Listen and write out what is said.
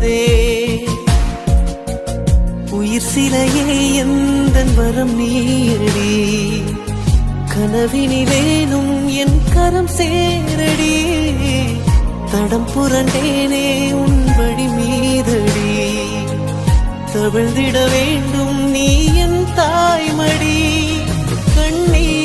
வந்ததே. உயிர் சிலையே எந்தன் வரம் நீயடி, கனவினிலேனும் என் கரம் சேரடி. தடம் புரண்டேனே உன் வழி மீதடி, தவிழ்ந்திட வேண்டும் நீ என் தாய்மடி. கண்ணீர்